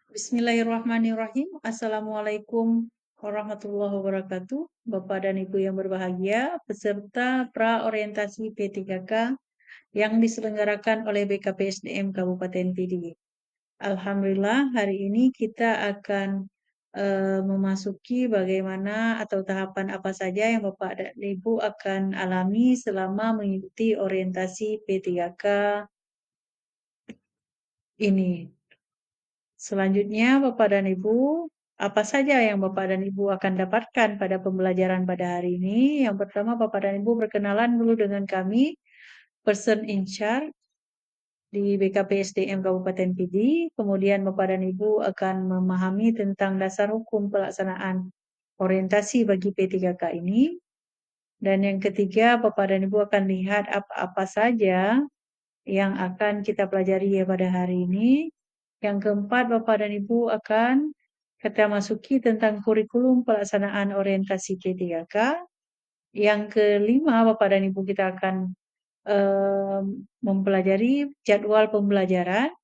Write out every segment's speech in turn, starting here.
Bismillahirrahmanirrahim. Assalamualaikum warahmatullahi wabarakatuh. Bapak dan Ibu yang berbahagia, peserta praorientasi P3K yang diselenggarakan oleh BKPSDM Kabupaten Pidi. Alhamdulillah, hari ini kita akan memasuki bagaimana atau tahapan apa saja yang Bapak dan Ibu akan alami selama mengikuti orientasi P3K ini. Selanjutnya, Bapak dan Ibu, apa saja yang Bapak dan Ibu akan dapatkan pada pembelajaran pada hari ini? Yang pertama, Bapak dan Ibu berkenalan dulu dengan kami, person in charge di BKPSDM Kabupaten Pidi. Kemudian Bapak dan Ibu akan memahami tentang dasar hukum pelaksanaan orientasi bagi P3K ini. Dan yang ketiga, Bapak dan Ibu akan lihat apa-apa saja yang akan kita pelajari pada hari ini. Yang keempat, Bapak dan Ibu akan kita masuki tentang kurikulum pelaksanaan orientasi P3K. Yang kelima, Bapak dan Ibu kita akan mempelajari jadwal pembelajaran.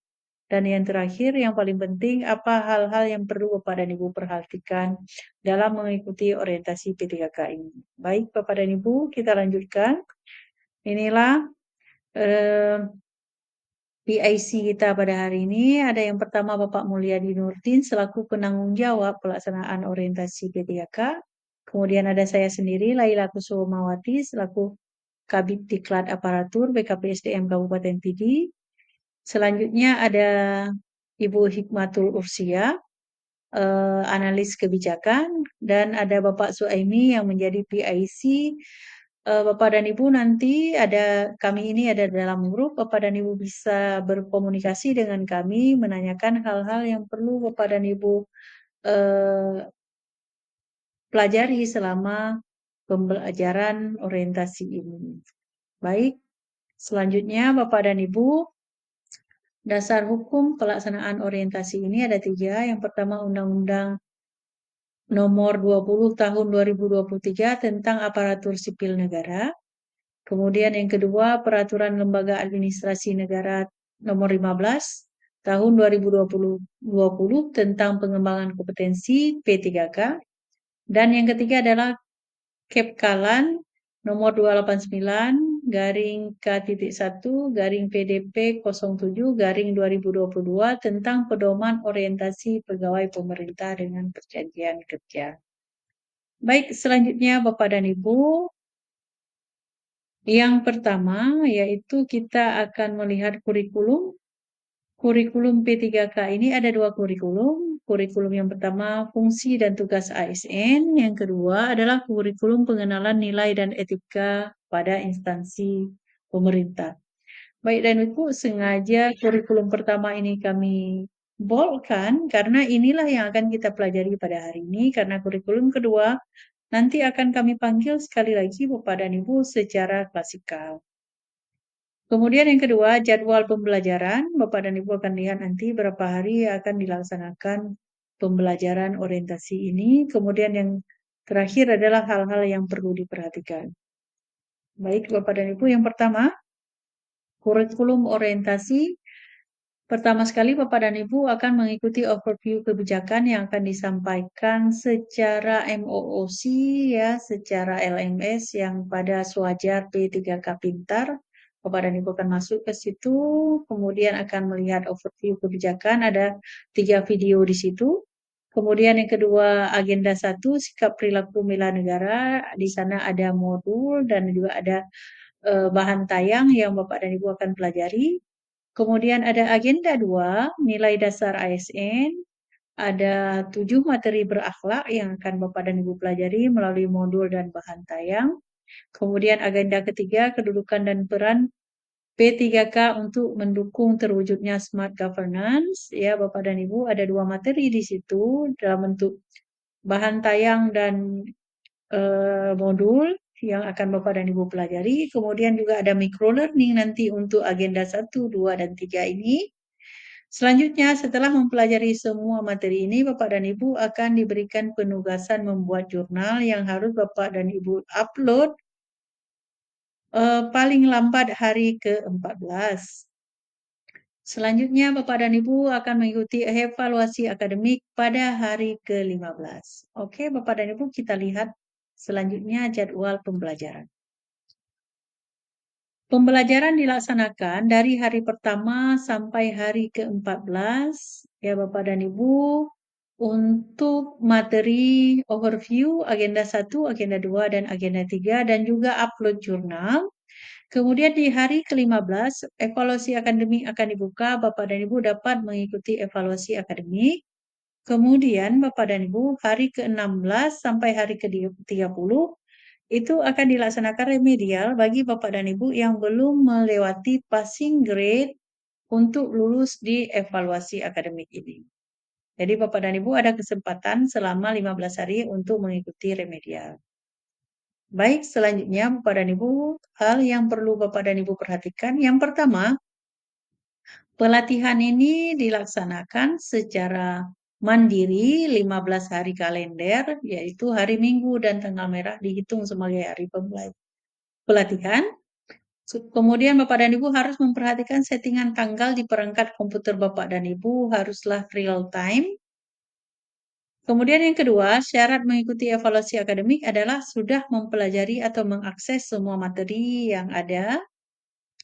Dan yang terakhir, yang paling penting, apa hal-hal yang perlu Bapak dan Ibu perhatikan dalam mengikuti orientasi P3K ini. Baik, Bapak dan Ibu, kita lanjutkan. Inilah PIC kita pada hari ini. Ada yang pertama Bapak Mulyadi Nurdin selaku penanggung jawab pelaksanaan orientasi P3K. Kemudian ada saya sendiri, Laila Kusumawati selaku Kabid Diklat Aparatur BKPSDM Kabupaten Pidi. Selanjutnya ada Ibu Hikmatul Ursia, analis kebijakan, dan ada Bapak Suaimi yang menjadi PIC. Bapak dan Ibu nanti kami ini ada dalam grup, Bapak dan Ibu bisa berkomunikasi dengan kami, menanyakan hal-hal yang perlu Bapak dan Ibu eh, pelajari selama pembelajaran orientasi ini. Baik, selanjutnya Bapak dan Ibu, dasar hukum pelaksanaan orientasi ini ada 3. Yang pertama Undang-Undang Nomor 20 Tahun 2023 tentang Aparatur Sipil Negara. Kemudian yang kedua, Peraturan Lembaga Administrasi Negara Nomor 15 Tahun 2020 tentang pengembangan kompetensi P3K. Dan yang ketiga adalah Kepkalan Nomor 289 garing K.1 garing PDP 07 garing 2022 tentang pedoman orientasi pegawai pemerintah dengan perjanjian kerja. Baik, selanjutnya Bapak dan Ibu, yang pertama yaitu kita akan melihat kurikulum. Kurikulum P3K ini ada 2 kurikulum. Kurikulum yang pertama fungsi dan tugas ASN. Yang kedua adalah kurikulum pengenalan nilai dan etika pada instansi pemerintah. Baik dan Ibu, sengaja kurikulum pertama ini kami boldkan karena inilah yang akan kita pelajari pada hari ini. Karena kurikulum kedua nanti akan kami panggil sekali lagi Bapak dan Ibu secara klasikal. Kemudian yang kedua, jadwal pembelajaran. Bapak dan Ibu akan lihat nanti berapa hari akan dilaksanakan pembelajaran orientasi ini. Kemudian yang terakhir adalah hal-hal yang perlu diperhatikan. Baik, Bapak dan Ibu, yang pertama, kurikulum orientasi. Pertama sekali, Bapak dan Ibu akan mengikuti overview kebijakan yang akan disampaikan secara MOOC, ya, secara LMS yang pada sewajar P3K Pintar. Bapak dan Ibu akan masuk ke situ, kemudian akan melihat overview kebijakan, ada 3 video di situ. Kemudian yang kedua, agenda 1, sikap perilaku bela negara. Di sana ada modul dan juga ada bahan tayang yang Bapak dan Ibu akan pelajari. Kemudian ada agenda 2, nilai dasar ASN. Ada 7 materi berakhlak yang akan Bapak dan Ibu pelajari melalui modul dan bahan tayang. Kemudian agenda ketiga, kedudukan dan peran P3K untuk mendukung terwujudnya smart governance. Ya, Bapak dan Ibu ada 2 materi di situ dalam bentuk bahan tayang dan modul yang akan Bapak dan Ibu pelajari. Kemudian juga ada micro learning nanti untuk agenda 1, 2, dan 3 ini. Selanjutnya, setelah mempelajari semua materi ini, Bapak dan Ibu akan diberikan penugasan membuat jurnal yang harus Bapak dan Ibu upload paling lambat hari ke-14. Selanjutnya Bapak dan Ibu akan mengikuti evaluasi akademik pada hari ke-15. Oke, Bapak dan Ibu, kita lihat selanjutnya jadwal pembelajaran. Pembelajaran dilaksanakan dari hari pertama sampai hari ke-14, ya Bapak dan Ibu, untuk materi overview, agenda 1, agenda 2, dan agenda 3, dan juga upload jurnal. Kemudian di hari ke-15, evaluasi akademik akan dibuka, Bapak dan Ibu dapat mengikuti evaluasi akademik. Kemudian Bapak dan Ibu, hari ke-16 sampai hari ke-30, itu akan dilaksanakan remedial bagi Bapak dan Ibu yang belum melewati passing grade untuk lulus di evaluasi akademik ini. Jadi Bapak dan Ibu ada kesempatan selama 15 hari untuk mengikuti remedial. Baik, selanjutnya Bapak dan Ibu, hal yang perlu Bapak dan Ibu perhatikan. Yang pertama, pelatihan ini dilaksanakan secara mandiri 15 hari kalender, yaitu hari Minggu dan tanggal merah dihitung sebagai hari pelatihan. Kemudian Bapak dan Ibu harus memperhatikan settingan tanggal di perangkat komputer Bapak dan Ibu haruslah real time. Kemudian yang kedua, syarat mengikuti evaluasi akademik adalah sudah mempelajari atau mengakses semua materi yang ada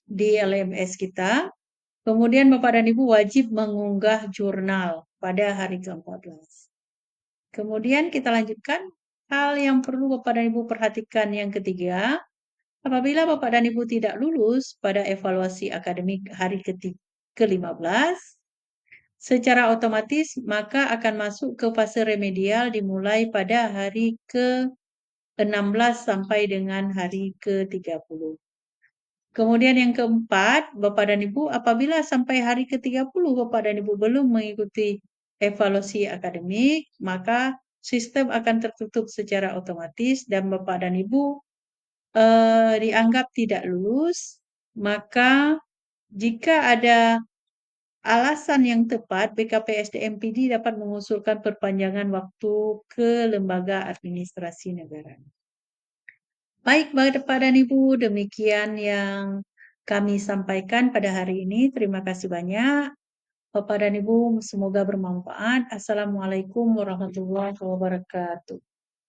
di LMS kita. Kemudian Bapak dan Ibu wajib mengunggah jurnal pada hari ke-14. Kemudian kita lanjutkan hal yang perlu Bapak dan Ibu perhatikan yang ketiga. Apabila Bapak dan Ibu tidak lulus pada evaluasi akademik hari ke-15, secara otomatis maka akan masuk ke fase remedial dimulai pada hari ke-16 sampai dengan hari ke-30. Kemudian yang keempat, Bapak dan Ibu, apabila sampai hari ke-30 Bapak dan Ibu belum mengikuti evaluasi akademik, maka sistem akan tertutup secara otomatis dan Bapak dan Ibu dianggap tidak lulus, maka jika ada alasan yang tepat, BKPSDM PD dapat mengusulkan perpanjangan waktu ke Lembaga Administrasi Negara. Baik, Bapak dan Ibu, demikian yang kami sampaikan pada hari ini. Terima kasih banyak. Bapak dan Ibu, semoga bermanfaat. Assalamualaikum warahmatullahi wabarakatuh.